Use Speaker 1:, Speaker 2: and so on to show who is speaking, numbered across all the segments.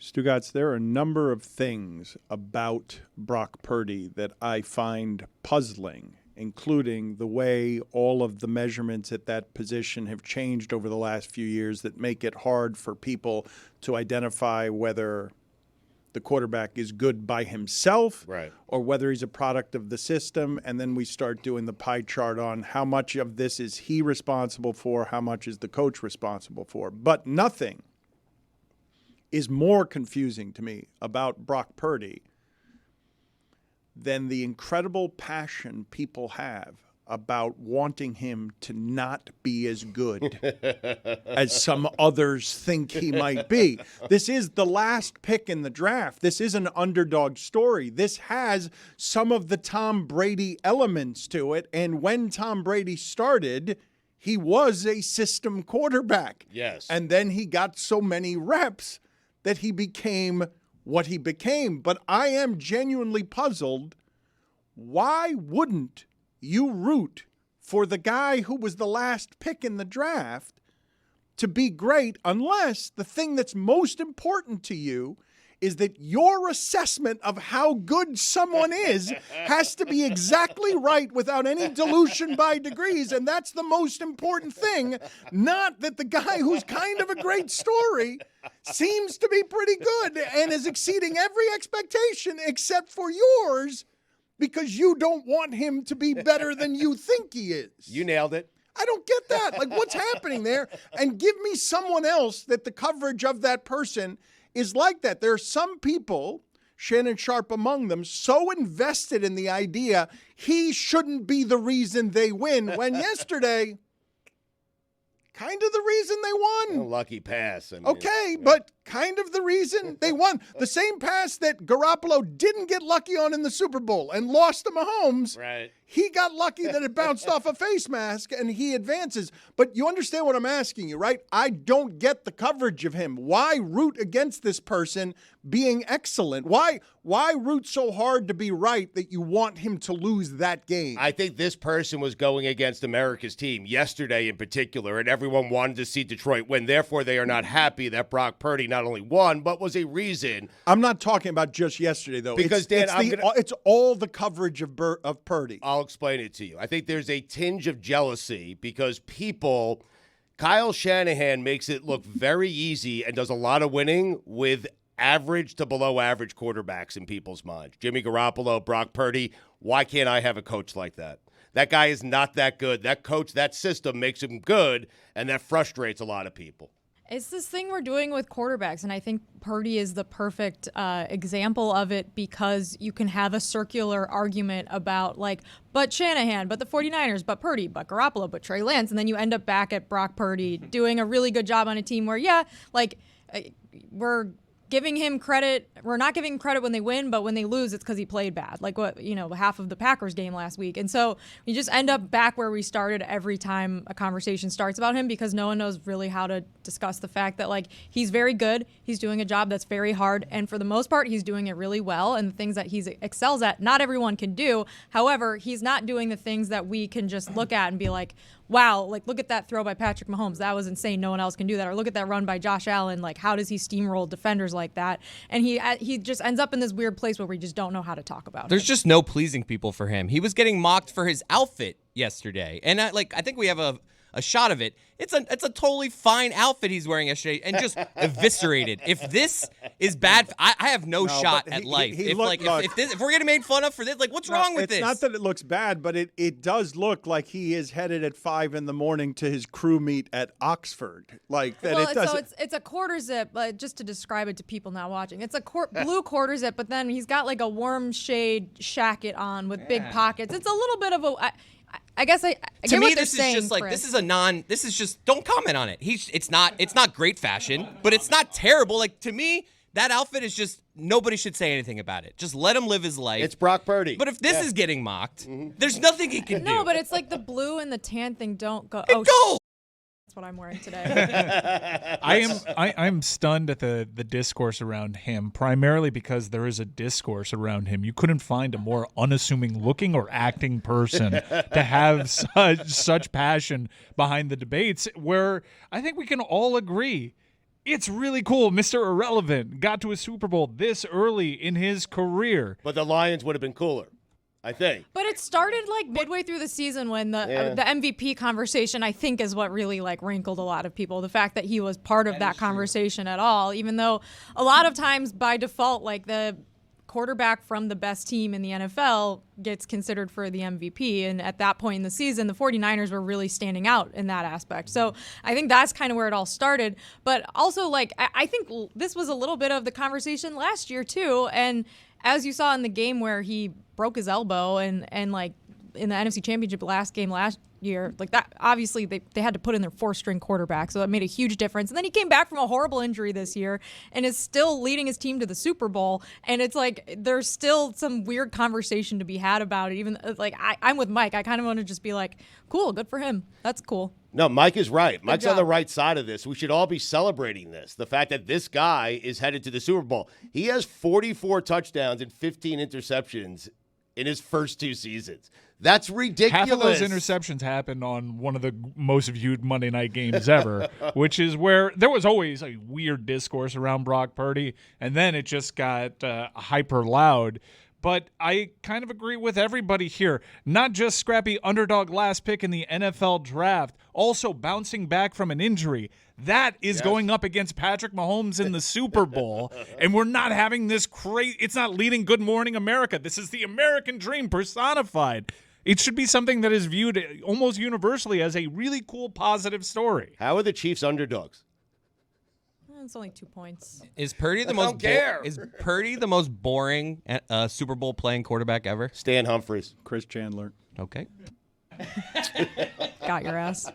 Speaker 1: Stugotz, there are a number of things about Brock Purdy that I find puzzling, including the way all of the measurements at that position have changed over the last few years that make it hard for people to identify whether the quarterback is good by himself,
Speaker 2: right,
Speaker 1: or whether he's a product of the system. And then we start doing the pie chart on how much of this is he responsible for, how much is the coach responsible for. But nothing is more confusing to me about Brock Purdy than the incredible passion people have about wanting him to not be as good as some others think he might be. This is the last pick in the draft. This is an underdog story. This has some of the Tom Brady elements to it. And when Tom Brady started, he was a system quarterback.
Speaker 2: Yes.
Speaker 1: And then he got so many reps that he became what he became. But I am genuinely puzzled. Why wouldn't you root for the guy who was the last pick in the draft to be great unless the thing that's most important to you is that your assessment of how good someone is has to be exactly right without any dilution by degrees, and that's the most important thing, not that the guy who's kind of a great story seems to be pretty good and is exceeding every expectation except for yours because you don't want him to be better than you think he is.
Speaker 2: You nailed it.
Speaker 1: I don't get that. Like, what's happening there? And give me someone else that the coverage of that person is like that. There are some people, Shannon Sharp among them, so invested in the idea he shouldn't be the reason they win, when yesterday, kind of the reason they won.
Speaker 2: A lucky pass. I mean,
Speaker 1: okay, but kind of the reason they won. The same pass that Garoppolo didn't get lucky on in the Super Bowl and lost to Mahomes.
Speaker 2: Right.
Speaker 1: He got lucky that it bounced off a face mask and he advances. But you understand what I'm asking you, right? I don't get the coverage of him. Why root against this person being excellent? Why root so hard to be right that you want him to lose that game?
Speaker 2: I think this person was going against America's team yesterday in particular, and everyone wanted to see Detroit win. Therefore, they are not happy that Brock Purdy not only won, but was a reason.
Speaker 1: I'm not talking about just yesterday, though.
Speaker 2: Because, Dan,
Speaker 1: it's all the coverage of Purdy.
Speaker 2: I'll explain it to you. I think there's a tinge of jealousy because Kyle Shanahan makes it look very easy and does a lot of winning with average to below average quarterbacks in people's minds. Jimmy Garoppolo, Brock Purdy. Why can't I have a coach like that? That guy is not that good. That coach, that system makes him good, and that frustrates a lot of people.
Speaker 3: It's this thing we're doing with quarterbacks, and I think Purdy is the perfect example of it because you can have a circular argument about, like, but Shanahan, but the 49ers, but Purdy, but Garoppolo, but Trey Lance, and then you end up back at Brock Purdy doing a really good job on a team where, we're giving him credit. We're not giving him credit when they win, but when they lose, it's because he played bad. Like half of the Packers game last week. And so you just end up back where we started every time a conversation starts about him because no one knows really how to discuss the fact that, like, he's very good. He's doing a job that's very hard. And for the most part, he's doing it really well. And the things that he excels at, not everyone can do. However, he's not doing the things that we can just look at and be like, wow, like, look at that throw by Patrick Mahomes. That was insane. No one else can do that. Or look at that run by Josh Allen. Like, how does he steamroll defenders like that? And he just ends up in this weird place where we just don't know how to talk about
Speaker 4: There's
Speaker 3: him.
Speaker 4: just no pleasing people for him. He was getting mocked for his outfit yesterday. And I think we have a shot of it. It's a totally fine outfit he's wearing yesterday and just eviscerated. If this is bad, I have no shot at life. If we're getting made fun of for this, like, what's wrong with this?
Speaker 1: It's not that it looks bad, but it does look like he is headed at 5 a.m. to his crew meet at Oxford. Like that.
Speaker 3: Well, it's a quarter zip, just to describe it to people not watching. It's a blue quarter zip, but then he's got like a warm shade shacket on with big pockets. It's a little bit of a. I guess I get
Speaker 4: to me,
Speaker 3: what they're
Speaker 4: this
Speaker 3: saying,
Speaker 4: is just like
Speaker 3: Chris.
Speaker 4: this is just don't comment on it. It's not great fashion, but it's not terrible. Like, to me, that outfit is just nobody should say anything about it. Just let him live his life.
Speaker 2: It's Brock Purdy.
Speaker 4: But if this is getting mocked, there's nothing he can do.
Speaker 3: No, but it's like the blue and the tan thing don't go.
Speaker 4: Go.
Speaker 3: That's what I'm wearing today.
Speaker 5: I'm stunned at the discourse around him, primarily because there is a discourse around him. You couldn't find a more unassuming looking or acting person to have such passion behind the debates, where I think we can all agree It's really cool. Mr. Irrelevant got to a Super Bowl this early in his career.
Speaker 2: But the Lions would have been cooler, I think.
Speaker 3: But it started like midway through the season when the MVP conversation, I think, is what really like rankled a lot of people. The fact that he was part of that conversation at all, even though a lot of times by default, like the quarterback from the best team in the NFL gets considered for the MVP. And at that point in the season, the 49ers were really standing out in that aspect. So I think that's kind of where it all started. But also, like, I think this was a little bit of the conversation last year, too. And as you saw in the game where he broke his elbow and like in the NFC Championship last year, like that, obviously they had to put in their 4th-string quarterback, so that made a huge difference. And then he came back from a horrible injury this year and is still leading his team to the Super Bowl. And it's like there's still some weird conversation to be had about it. Even like I'm with Mike. I kind of want to just be like, cool, good for him. That's cool.
Speaker 2: No, Mike is right. Mike's
Speaker 3: job.
Speaker 2: on the right side of this. We should all be celebrating this. The fact that this guy is headed to the Super Bowl. He has 44 touchdowns and 15 interceptions in his first 2 seasons. That's ridiculous.
Speaker 5: Half of those interceptions happened on one of the most viewed Monday night games ever, which is where there was always a weird discourse around Brock Purdy, and then it just got hyper loud. But I kind of agree with everybody here. Not just scrappy underdog last pick in the NFL draft, also bouncing back from an injury. That is going up against Patrick Mahomes in the Super Bowl. And we're not having this crazy. It's not leading Good Morning America. This is the American dream personified. It should be something that is viewed almost universally as a really cool, positive story.
Speaker 2: How are the Chiefs underdogs?
Speaker 3: It's only 2 points.
Speaker 4: Is Purdy the most is Purdy the most boring Super Bowl playing quarterback ever?
Speaker 2: Stan Humphries.
Speaker 1: Chris Chandler.
Speaker 4: Okay.
Speaker 3: Got your ass.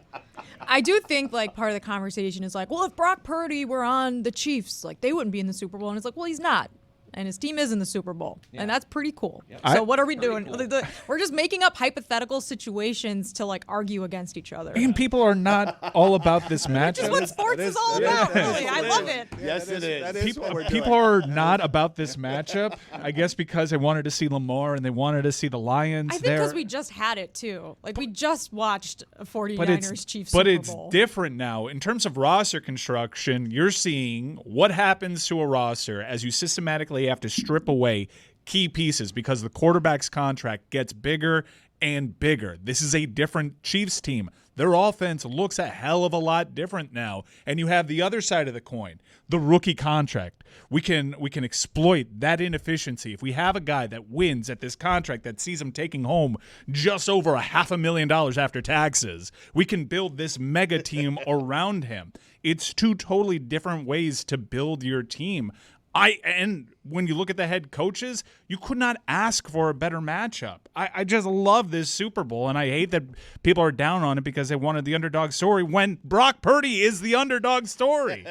Speaker 3: I do think like part of the conversation is like, well, if Brock Purdy were on the Chiefs, like they wouldn't be in the Super Bowl. And it's like, well, he's not. And his team is in the Super Bowl. And that's pretty cool. So what are we doing? Cool. We're just making up hypothetical situations to like argue against each other.
Speaker 5: And people are not all about this matchup.
Speaker 3: Which is what sports is all about, really. I love it.
Speaker 2: Yes, it is.
Speaker 5: People are not about this matchup, I guess, because they wanted to see Lamar and they wanted to see the Lions.
Speaker 3: I think because we just had it, too. Like, we just watched a 49ers Chiefs Super Bowl.
Speaker 5: But it's different now. In terms of roster construction, you're seeing what happens to a roster as you systematically have to strip away key pieces because the quarterback's contract gets bigger and bigger. This is a different Chiefs team. Their offense looks a hell of a lot different now. And you have the other side of the coin, the rookie contract. We can exploit that inefficiency. If we have a guy that wins at this contract that sees him taking home just over $500,000 after taxes, we can build this mega team around him. It's 2 totally different ways to build your team. And when you look at the head coaches, you could not ask for a better matchup. I just love this Super Bowl, and I hate that people are down on it because they wanted the underdog story when Brock Purdy is the underdog story.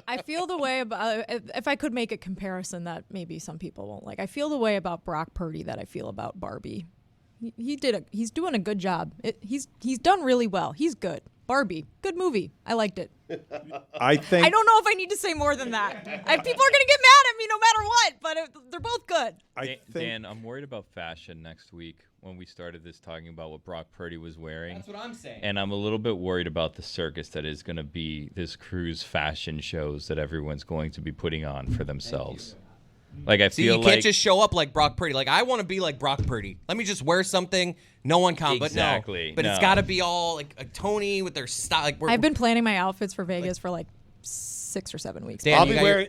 Speaker 3: I feel the way about, if I could make a comparison that maybe some people won't like, I feel the way about Brock Purdy that I feel about Barbie. He's doing a good job. He's done really well. He's good. Barbie, good movie. I liked it.
Speaker 1: I
Speaker 3: don't know if I need to say more than that. People are going to get mad at me no matter what, but they're both good.
Speaker 6: Dan, I'm worried about fashion next week when we started this talking about what Brock Purdy was wearing.
Speaker 4: That's what I'm saying.
Speaker 6: And I'm a little bit worried about the circus that is going to be this cruise fashion shows that everyone's going to be putting on for themselves. Like I feel
Speaker 4: you can't just show up like Brock Purdy. Like I want to be like Brock Purdy. Let me just wear something. No one can.
Speaker 6: Exactly.
Speaker 4: But it's got to be all like a Tony with their style. Like
Speaker 3: I've been planning my outfits for Vegas for like 6 or 7 weeks.
Speaker 4: Dan,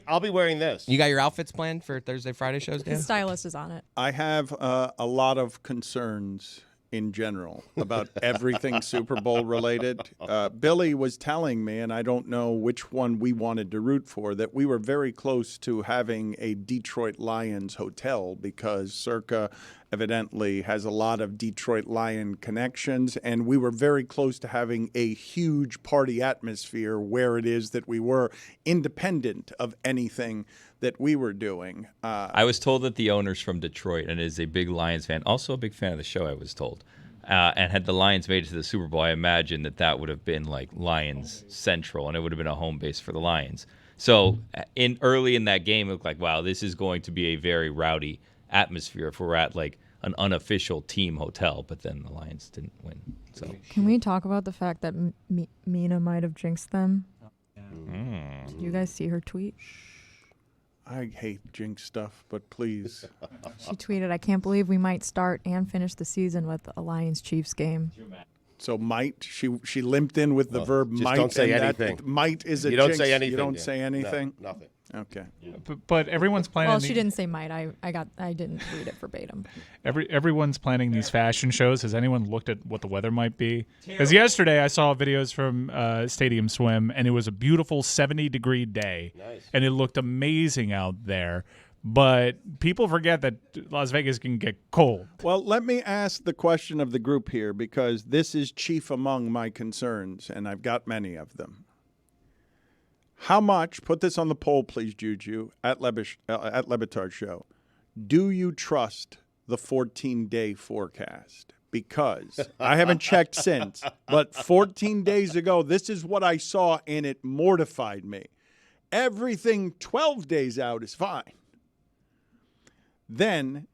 Speaker 2: I'll be wearing this.
Speaker 4: You got your outfits planned for Thursday, Friday shows, Dan?
Speaker 3: The stylist is on it.
Speaker 1: I have a lot of concerns in general about everything Super Bowl related. Billy was telling me, and I don't know which one we wanted to root for, that we were very close to having a Detroit Lions hotel because Circa evidently has a lot of Detroit Lion connections, and we were very close to having a huge party atmosphere where it is that we were independent of anything that we were doing.
Speaker 6: I was told that the owner's from Detroit and is a big Lions fan, also a big fan of the show, I was told. And had the Lions made it to the Super Bowl, I imagine that would have been like Lions Central, and it would have been a home base for the Lions. So early in that game, it looked like, wow, this is going to be a very rowdy atmosphere if we're at like an unofficial team hotel, but then the Lions didn't win. So
Speaker 3: can we talk about the fact that Mina might have jinxed them? Did you guys see her tweet?
Speaker 1: I hate Jinx stuff, but please.
Speaker 3: She tweeted, "I can't believe we might start and finish the season with a Lions-Chiefs game."
Speaker 1: So might, she limped in with the verb
Speaker 2: just
Speaker 1: might.
Speaker 2: don't say
Speaker 1: and
Speaker 2: anything.
Speaker 1: That might is a
Speaker 2: You don't
Speaker 1: jinx.
Speaker 2: say anything.
Speaker 1: You don't
Speaker 2: Dan.
Speaker 1: say anything?
Speaker 2: No, nothing.
Speaker 1: Okay.
Speaker 5: But everyone's planning.
Speaker 3: Well, she didn't say might. I didn't read it verbatim.
Speaker 5: Everyone's planning these fashion shows. Has anyone looked at what the weather might be? Because yesterday I saw videos from Stadium Swim, and it was a beautiful 70-degree day, and it looked amazing out there. But people forget that Las Vegas can get cold.
Speaker 1: Well, let me ask the question of the group here, because this is chief among my concerns, and I've got many of them. How much, put this on the poll, please, Juju, at Le Batard Show, do you trust the 14-day forecast? Because I haven't checked since, but 14 days ago, this is what I saw, and it mortified me. Everything 12 days out is fine. Then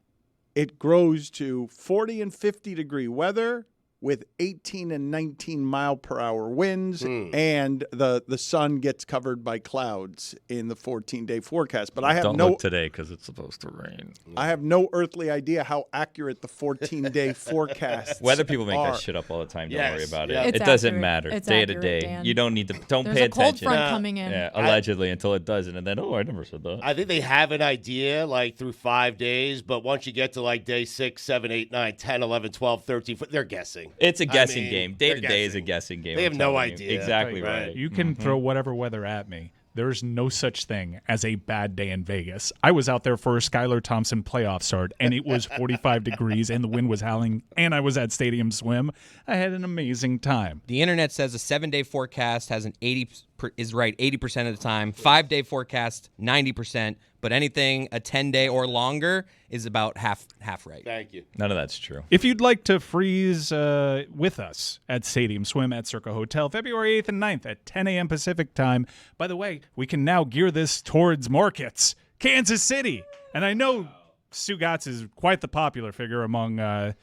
Speaker 1: it grows to 40 and 50-degree weather with 18 and 19 mile per hour winds, and the sun gets covered by clouds in the 14-day forecast. But I have
Speaker 6: Don't
Speaker 1: no
Speaker 6: look today because it's supposed to rain.
Speaker 1: I have no earthly idea how accurate the 14-day forecasts
Speaker 6: Weather people make
Speaker 1: are.
Speaker 6: that shit up all the time. Don't
Speaker 2: Yes,
Speaker 6: worry about
Speaker 2: yeah.
Speaker 6: it.
Speaker 3: It's
Speaker 6: It doesn't
Speaker 3: accurate.
Speaker 6: matter.
Speaker 3: It's
Speaker 6: Day to
Speaker 3: accurate,
Speaker 6: day.
Speaker 3: Dan.
Speaker 6: You don't need to. Don't
Speaker 3: There's
Speaker 6: pay
Speaker 3: a cold
Speaker 6: attention.
Speaker 3: front coming in.
Speaker 6: Yeah, allegedly until it doesn't, and then I never said that.
Speaker 2: I think they have an idea like through 5 days, but once you get to like day 6, 7, 8, 9, 10, 11, 12, 13, they're guessing.
Speaker 6: It's a guessing
Speaker 2: mean,
Speaker 6: game. Day to
Speaker 2: they're
Speaker 6: day is a
Speaker 2: guessing.
Speaker 6: guessing game.
Speaker 2: They
Speaker 6: I'm
Speaker 2: have no
Speaker 6: telling you.
Speaker 2: idea.
Speaker 6: Exactly
Speaker 2: Right.
Speaker 6: right.
Speaker 5: You can throw whatever weather at me. There's no such thing as a bad day in Vegas. I was out there for a Skylar Thompson playoff start, and it was 45 degrees, and the wind was howling, and I was at Stadium Swim. I had an amazing time.
Speaker 4: The internet says a 7-day forecast has an 80% of the time. 5-day forecast 90%, but anything a 10-day or longer is about half right.
Speaker 2: Thank you.
Speaker 6: None of that's true.
Speaker 5: If you'd like to freeze with us at Stadium Swim at Circa Hotel, February 8th and 9th at 10 a.m. Pacific time. By the way, we can now gear this towards markets. Kansas City. And I know Stugotz is quite the popular figure among the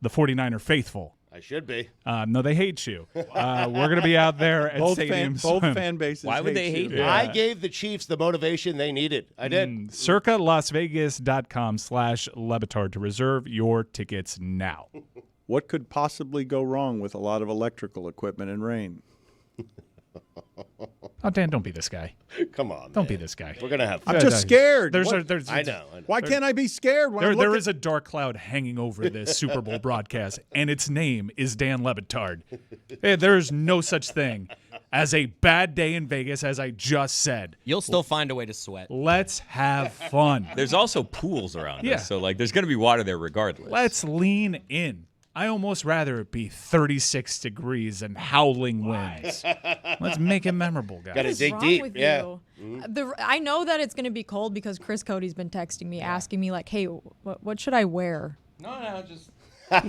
Speaker 5: 49er faithful.
Speaker 2: I should be.
Speaker 5: No, they hate you. We're going to be out there at
Speaker 1: Both
Speaker 5: Stadium
Speaker 1: both
Speaker 5: Swim.
Speaker 1: fan bases.
Speaker 6: Why would they hate
Speaker 1: you.
Speaker 6: you?
Speaker 2: I gave the Chiefs the motivation they needed. I did.
Speaker 5: CircaLasVegas.com/LeBatard to reserve your tickets now.
Speaker 1: What could possibly go wrong with a lot of electrical equipment and rain?
Speaker 5: Oh, Dan, don't be this guy.
Speaker 2: Come on.
Speaker 5: Don't
Speaker 2: man.
Speaker 5: be this guy.
Speaker 2: We're gonna have
Speaker 1: I'm
Speaker 2: fun.
Speaker 1: just scared.
Speaker 5: There's
Speaker 1: What-
Speaker 2: I know.
Speaker 1: Why can't I be scared when I look
Speaker 5: There
Speaker 1: at
Speaker 5: is a dark cloud hanging over this Super Bowl broadcast, and its name is Dan Le Batard. There is no such thing as a bad day in Vegas, as I just said.
Speaker 4: You'll still find a way to sweat.
Speaker 5: Let's have fun.
Speaker 6: There's also pools around
Speaker 5: Yeah.
Speaker 6: us, so like there's gonna be water there regardless.
Speaker 5: Let's lean in. I almost rather it be 36 degrees and howling winds. Let's make it memorable, guys.
Speaker 2: Gotta
Speaker 3: What is
Speaker 2: dig
Speaker 3: wrong
Speaker 2: deep.
Speaker 3: with
Speaker 2: Yeah.
Speaker 3: you? I know that it's going to be cold because Chris Cody's been texting me, asking me like, "Hey, what should I wear?"
Speaker 4: No,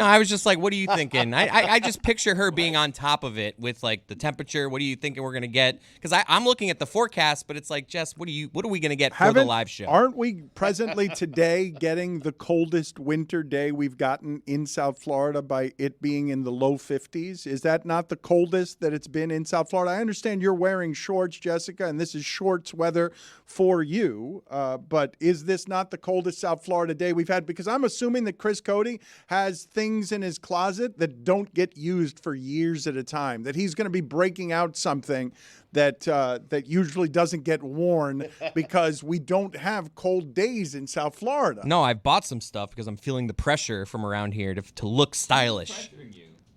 Speaker 4: I was just like, what are you thinking? I just picture her being on top of it with like the temperature. What are you thinking we're gonna get? Because I'm looking at the forecast, but it's like, Jess, what are we gonna get for the live show?
Speaker 1: Aren't we presently today getting the coldest winter day we've gotten in South Florida by it being in the low 50s? Is that not the coldest that it's been in South Florida? I understand you're wearing shorts, Jessica, and this is shorts weather for you. But is this not the coldest South Florida day we've had? Because I'm assuming that Chris Cody has things in his closet that don't get used for years at a time, that he's going to be breaking out something that usually doesn't get worn because we don't have cold days in South Florida.
Speaker 4: No, I've bought some stuff because I'm feeling the pressure from around here to look stylish.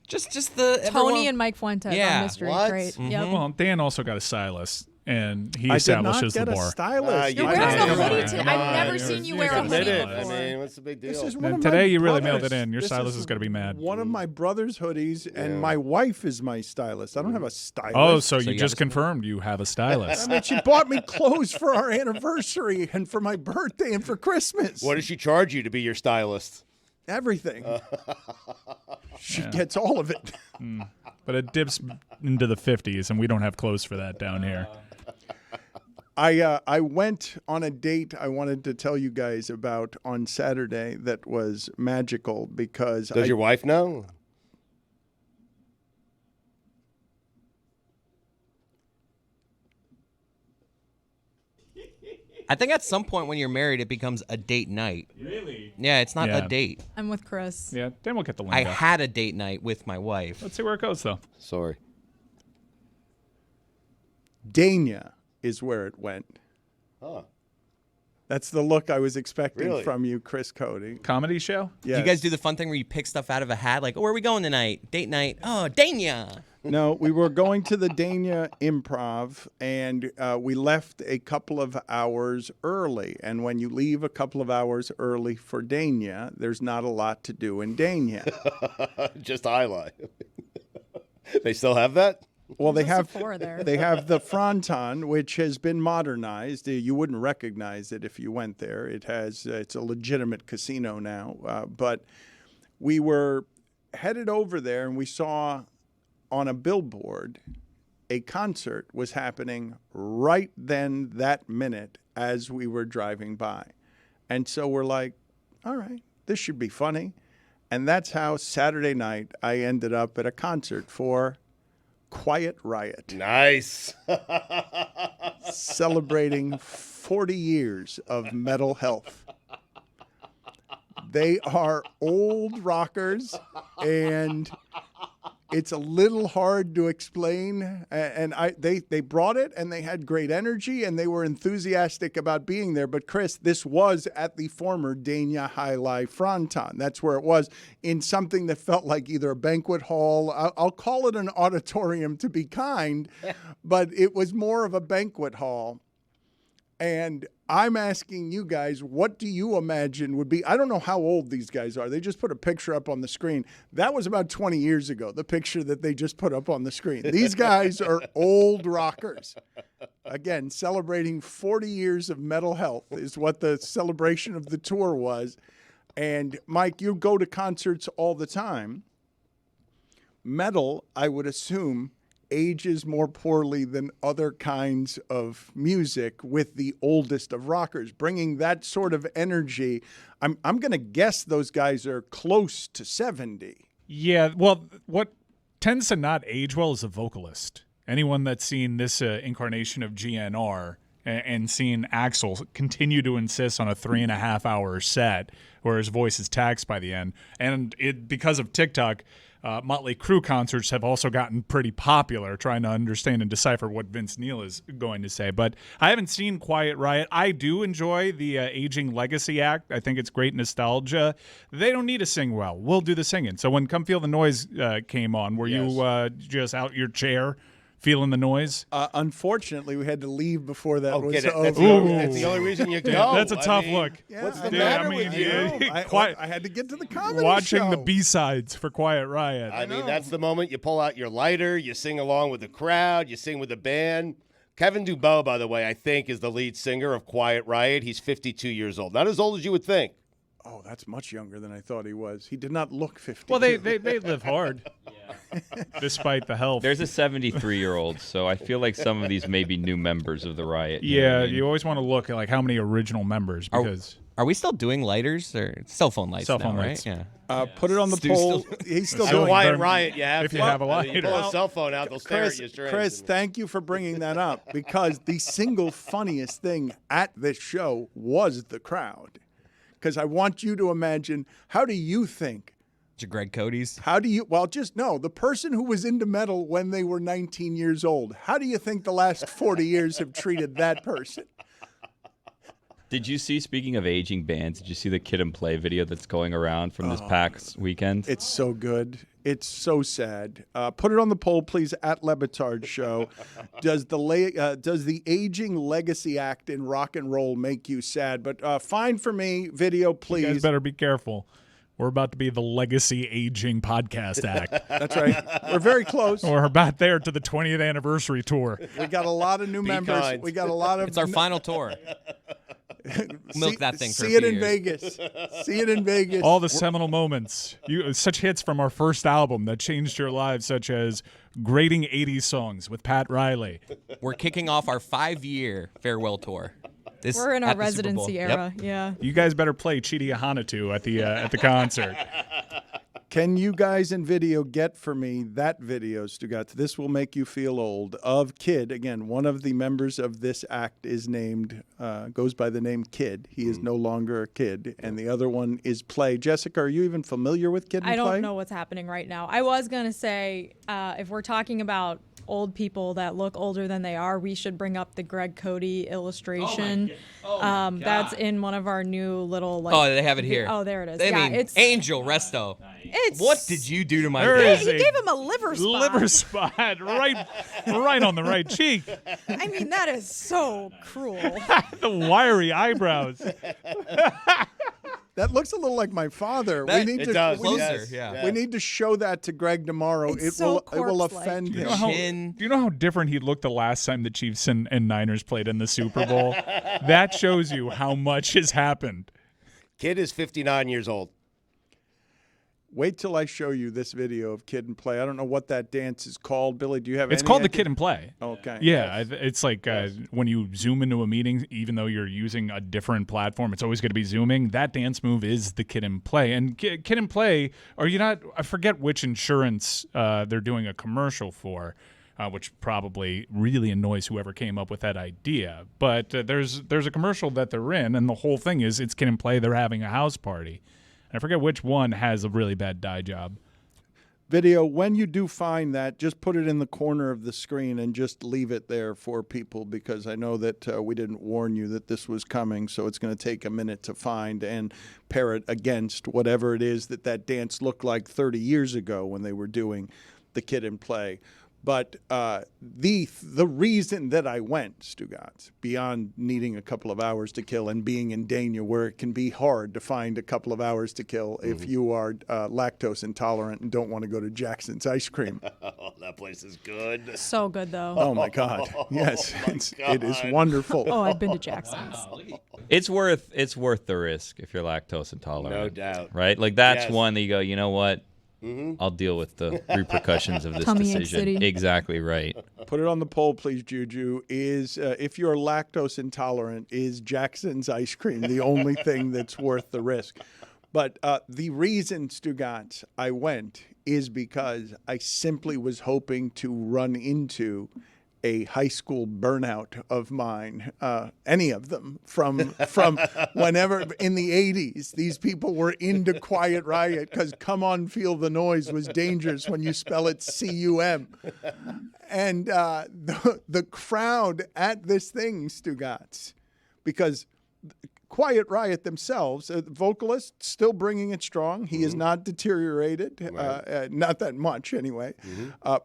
Speaker 4: Just the
Speaker 3: Tony
Speaker 4: everyone-
Speaker 3: and Mike Fuentes
Speaker 4: Yeah.
Speaker 3: on Mystery
Speaker 2: What?
Speaker 3: Crate. Yep.
Speaker 5: Well, Dan also got a stylist, and he
Speaker 1: I did not
Speaker 5: establishes
Speaker 1: get
Speaker 5: the
Speaker 1: a
Speaker 5: bar.
Speaker 1: stylist.
Speaker 3: You're
Speaker 2: I
Speaker 3: wearing
Speaker 2: know.
Speaker 3: a hoodie
Speaker 2: Come
Speaker 3: today.
Speaker 2: on.
Speaker 3: I've never seen you wear a hoodie
Speaker 2: Admit it. I
Speaker 3: before.
Speaker 2: mean, what's the big deal?
Speaker 1: This is one
Speaker 5: And
Speaker 1: of
Speaker 5: today
Speaker 1: my
Speaker 5: you really
Speaker 1: brothers.
Speaker 5: mailed it in. Your
Speaker 1: This
Speaker 5: stylist is gonna be mad.
Speaker 1: One of my brother's hoodies, and my wife is my stylist. I don't have a stylist.
Speaker 5: Oh, so you
Speaker 4: you
Speaker 5: just
Speaker 4: have a-
Speaker 5: confirmed you have a stylist.
Speaker 1: I mean, she bought me clothes for our anniversary and for my birthday and for Christmas.
Speaker 2: What does she charge you to be your stylist?
Speaker 1: Everything. She gets all of it.
Speaker 5: But it dips into the 50s, and we don't have clothes for that down here.
Speaker 1: I went on a date I wanted to tell you guys about on Saturday that was magical because
Speaker 2: Does your wife know?
Speaker 4: I think at some point when you're married, it becomes a date night.
Speaker 5: Really?
Speaker 4: Yeah, it's not
Speaker 5: Yeah.
Speaker 4: a date.
Speaker 3: I'm with Chris.
Speaker 5: Yeah, then we'll get the link.
Speaker 4: I
Speaker 5: up.
Speaker 4: had a date night with my wife.
Speaker 5: Let's see where it goes, though.
Speaker 2: Sorry.
Speaker 1: Dania is where it went.
Speaker 2: Huh.
Speaker 1: That's the look I was expecting
Speaker 2: Really?
Speaker 1: from you, Chris Cody.
Speaker 5: Comedy show?
Speaker 1: Yes.
Speaker 4: You guys do the fun thing where you pick stuff out of a hat, like, oh, where are we going tonight? Date night. Oh, Dania.
Speaker 1: No, we were going to the Dania Improv, and we left a couple of hours early. And when you leave a couple of hours early for Dania, there's not a lot to do in Dania.
Speaker 2: Just highlight. They still have that?
Speaker 1: Well, they
Speaker 3: There's a
Speaker 1: have
Speaker 3: Sephora there.
Speaker 1: they have the Fronton, which has been modernized. You wouldn't recognize it if you went there. It's a legitimate casino now. But we were headed over there, and we saw on a billboard a concert was happening right then, that minute, as we were driving by. And so we're like, all right, this should be funny. And that's how Saturday night I ended up at a concert for Quiet Riot,
Speaker 2: Nice.
Speaker 1: celebrating 40 years of mental health. They are old rockers, and it's a little hard to explain. And they brought it, and they had great energy, and they were enthusiastic about being there. But Chris, this was at the former Dania Highlight Fronton. That's where it was, in something that felt like either a banquet hall. I'll call it an auditorium to be kind, but it was more of a banquet hall. And I'm asking you guys, what do you imagine would be? I don't know how old these guys are. They just put a picture up on the screen. That was about 20 years ago, the picture that they just put up on the screen. These guys are old rockers. Again, celebrating 40 years of mental health is what the celebration of the tour was. And Mike, you go to concerts all the time. Metal, I would assume, ages more poorly than other kinds of music with the oldest of rockers, bringing that sort of energy. I'm going to guess those guys are close to 70.
Speaker 5: Yeah, well, what tends to not age well is a vocalist. Anyone that's seen this incarnation of GNR and seen Axl continue to insist on a 3.5-hour set where his voice is taxed by the end. And because of TikTok, Motley Crue concerts have also gotten pretty popular, trying to understand and decipher what Vince Neil is going to say. But I haven't seen Quiet Riot. I do enjoy the Aging Legacy act. I think it's great nostalgia. They don't need to sing well. We'll do the singing. So when Come Feel the Noise came on, were you just out your chair feeling the noise?
Speaker 1: Unfortunately, we had to leave before that was
Speaker 2: Get it.
Speaker 1: over.
Speaker 2: That's the only reason you go.
Speaker 5: That's a tough look.
Speaker 2: What's the
Speaker 1: Yeah,
Speaker 2: matter
Speaker 5: I mean,
Speaker 2: with you?
Speaker 1: I had to get to the comedy
Speaker 5: Watching
Speaker 1: show.
Speaker 5: the B-sides for Quiet Riot.
Speaker 2: I mean, that's the moment you pull out your lighter, you sing along with the crowd, you sing with the band. Kevin Dubois, by the way, I think is the lead singer of Quiet Riot. He's 52 years old. Not as old as you would think.
Speaker 1: Oh, that's much younger than I thought he was. He did not look 50.
Speaker 5: Well, they live hard, despite the health.
Speaker 6: There's a 73-year-old, so I feel like some of these may be new members of the Riot. You know
Speaker 5: Yeah,
Speaker 6: what I mean?
Speaker 5: you always want to look at like how many original members because
Speaker 4: Are we still doing lighters or cell phone lights
Speaker 5: Cell
Speaker 4: now,
Speaker 5: phone
Speaker 4: right?
Speaker 5: lights.
Speaker 4: Yeah.
Speaker 1: Put it on the
Speaker 4: Stu's
Speaker 1: poll.
Speaker 4: still-
Speaker 1: He's still
Speaker 2: So
Speaker 1: doing
Speaker 2: Quiet
Speaker 5: them
Speaker 2: Riot, you have
Speaker 5: if you
Speaker 2: fun.
Speaker 5: have a
Speaker 2: I mean, you pull
Speaker 5: lighter.
Speaker 2: a cell phone out, they'll stare at you strange.
Speaker 1: Chris, thank you for bringing that up because the single funniest thing at this show was the crowd. Because I want you to imagine, how do you think?
Speaker 4: Greg Cody's.
Speaker 1: How do you, well, just no, the person who was into metal when they were 19 years old, how do you think the last 40 years have treated that person?
Speaker 6: Did you see, speaking of aging bands, did you see the Kid and Play video that's going around from this PAX weekend?
Speaker 1: It's so good. It's so sad. Put it on the poll, please, at Le Batard Show. Does the aging legacy act in rock and roll make you sad? But fine for me. Video,
Speaker 5: you
Speaker 1: please.
Speaker 5: guys better be careful. We're about to be the legacy aging podcast act.
Speaker 1: That's right. We're very close.
Speaker 5: We're about there to the 20th anniversary tour.
Speaker 1: We got a lot of new members.
Speaker 2: kind.
Speaker 1: We got a lot of.
Speaker 4: It's our final tour. Milk that thing for a
Speaker 1: See it
Speaker 4: few
Speaker 1: in
Speaker 4: years.
Speaker 1: Vegas. See it in Vegas.
Speaker 5: All the seminal moments, such hits from our first album that changed your lives, such as grading 80s songs with Pat Riley.
Speaker 4: We're kicking off our 5-year farewell tour.
Speaker 3: We're in our
Speaker 4: at the Super Bowl.
Speaker 3: residency
Speaker 4: Yep.
Speaker 3: era. Yeah.
Speaker 5: You guys better play Chidi Ahanatu at the concert.
Speaker 1: Can you guys in video get for me that video, Stugotz? This will make you feel old. Of Kid. Again, one of the members of this act is named, goes by the name Kid. He is no longer a kid. And the other one is Play. Jessica, are you even familiar with Kid and Play?
Speaker 3: I don't know what's happening right now. I was going to say, if we're talking about old people that look older than they are, we should bring up the Greg Cody illustration.
Speaker 4: Oh my God.
Speaker 3: That's in one of our new little
Speaker 4: they have it here.
Speaker 3: Oh, there it is.
Speaker 4: I
Speaker 3: yeah,
Speaker 4: mean,
Speaker 3: it's
Speaker 4: Angel Resto.
Speaker 3: It's
Speaker 4: What did you do to my
Speaker 5: There
Speaker 4: day?
Speaker 5: is
Speaker 3: He
Speaker 5: a
Speaker 3: gave him a liver spot.
Speaker 5: liver spot right on the right cheek.
Speaker 3: I mean, that is so cruel.
Speaker 5: The wiry eyebrows.
Speaker 1: That looks a little like my father.
Speaker 4: That-
Speaker 1: we need
Speaker 2: It
Speaker 1: to
Speaker 2: does.
Speaker 1: we need-
Speaker 4: Closer, yeah.
Speaker 1: We need to show that to Greg tomorrow.
Speaker 3: It's so
Speaker 1: it will
Speaker 3: corpse-like.
Speaker 1: offend
Speaker 5: Do you
Speaker 1: him.
Speaker 5: know how,
Speaker 4: Chin.
Speaker 5: do you know how different he looked the last time the Chiefs and Niners played in the Super Bowl? That shows you how much has happened.
Speaker 2: Kid is 59 years old.
Speaker 1: Wait till I show you this video of Kid and Play. I don't know what that dance is called. Billy, do you have
Speaker 5: It's
Speaker 1: any
Speaker 5: called the
Speaker 1: idea?
Speaker 5: Kid and Play.
Speaker 1: Okay.
Speaker 5: Yeah, it's like when you zoom into a meeting, even though you're using a different platform, it's always going to be zooming. That dance move is the Kid and Play. And Kid and Play, are you not? I forget which insurance they're doing a commercial for, which probably really annoys whoever came up with that idea. But there's a commercial that they're in, and the whole thing is it's Kid and Play. They're having a house party. I forget which one has a really bad dye job.
Speaker 1: Video, when you do find that, just put it in the corner of the screen and just leave it there for people, because I know that we didn't warn you that this was coming, so it's going to take a minute to find and pair it against whatever it is that dance looked like 30 years ago when they were doing the Kid and Play. But the reason that I went, Stugotz, beyond needing a couple of hours to kill and being in Dania, where it can be hard to find a couple of hours to kill if you are lactose intolerant and don't want to go to Jackson's Ice Cream.
Speaker 2: Oh, that place is good.
Speaker 3: So good, though.
Speaker 1: Oh, my God. Yes, it is wonderful.
Speaker 3: Oh, I've been to Jackson's.
Speaker 6: It's worth the risk if you're lactose intolerant.
Speaker 2: No doubt.
Speaker 6: Right? Like that's
Speaker 2: Yes.
Speaker 6: one that you go, you know what? I'll deal with the repercussions of this
Speaker 3: Tummy ache
Speaker 6: decision.
Speaker 3: city.
Speaker 6: Exactly right.
Speaker 1: Put it on the poll, please, Juju. Is if you're lactose intolerant, is Jackson's Ice Cream the only thing that's worth the risk? But the reason, Stugotz, I went is because I simply was hoping to run into a high school burnout of mine, any of them, from whenever in the 80s, these people were into Quiet Riot because Come On Feel the Noise was dangerous when you spell it C-U-M. And the crowd at this thing, Stugotz, because Quiet Riot themselves, vocalist, still bringing it strong. He has not deteriorated, not that much anyway.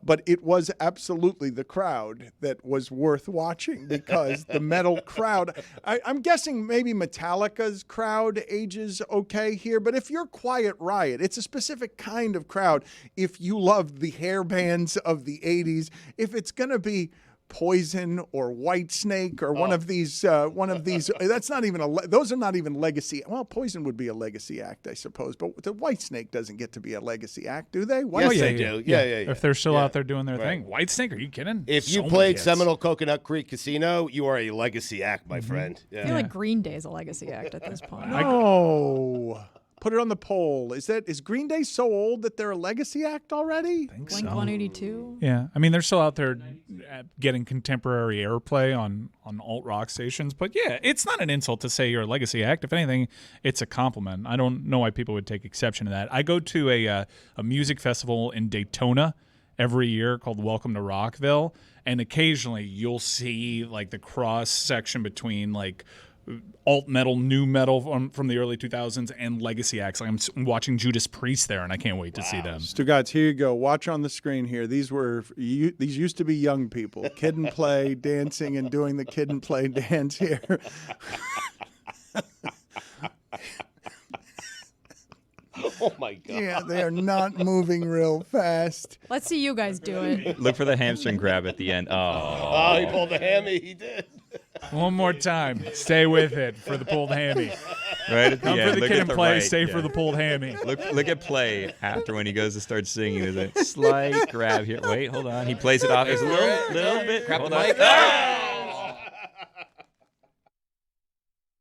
Speaker 1: But it was absolutely the crowd that was worth watching, because the metal crowd, I'm guessing maybe Metallica's crowd ages okay here, but if you're Quiet Riot, it's a specific kind of crowd. If you love the hair bands of the 80s, if it's going to be Poison or Whitesnake or one of these, that's not even those are not even legacy. Well, Poison would be a legacy act, I suppose, but the Whitesnake doesn't get to be a legacy act, do they?
Speaker 2: Yes, they do. Yeah.
Speaker 5: If they're still out there doing their
Speaker 2: Right.
Speaker 5: thing. Whitesnake, are you kidding?
Speaker 2: If you
Speaker 5: So
Speaker 2: played
Speaker 5: many hits.
Speaker 2: Seminole Coconut Creek Casino, you are a legacy act, my friend.
Speaker 3: I feel like Green Day's a legacy act at this point.
Speaker 1: Oh. Put it on the poll. Is Green Day so old that they're a legacy act already?
Speaker 3: Blink 182.
Speaker 5: Yeah, I mean, they're still out there getting contemporary airplay on alt rock stations. But yeah, it's not an insult to say you're a legacy act. If anything, it's a compliment. I don't know why people would take exception to that. I go to a music festival in Daytona every year called Welcome to Rockville, and occasionally you'll see like the cross section between like alt metal, new metal from the early 2000s, and legacy acts. Like I'm watching Judas Priest there, and I can't wait to see them.
Speaker 1: Stugotz, here you go. Watch on the screen here. These used to be young people, Kid and Play, dancing and doing the Kid and Play dance here.
Speaker 2: Oh my God.
Speaker 1: Yeah, they are not moving real fast.
Speaker 3: Let's see you guys do it.
Speaker 6: Look for the hamstring grab at the end.
Speaker 2: Oh, he pulled the hammy. He did.
Speaker 5: One more time. Stay with it for the pulled hammy.
Speaker 6: Right at the
Speaker 5: Come
Speaker 6: end.
Speaker 5: for the
Speaker 6: Look
Speaker 5: Kid
Speaker 6: at
Speaker 5: and
Speaker 6: the
Speaker 5: Play,
Speaker 6: right.
Speaker 5: stay
Speaker 6: Yeah.
Speaker 5: for the pulled hammy.
Speaker 6: Look at Play after when he goes to start singing. There's a slight grab here. Wait, hold on. He plays it off. There's a little bit.
Speaker 4: Grab
Speaker 6: Hold
Speaker 4: the
Speaker 6: on.
Speaker 4: mic.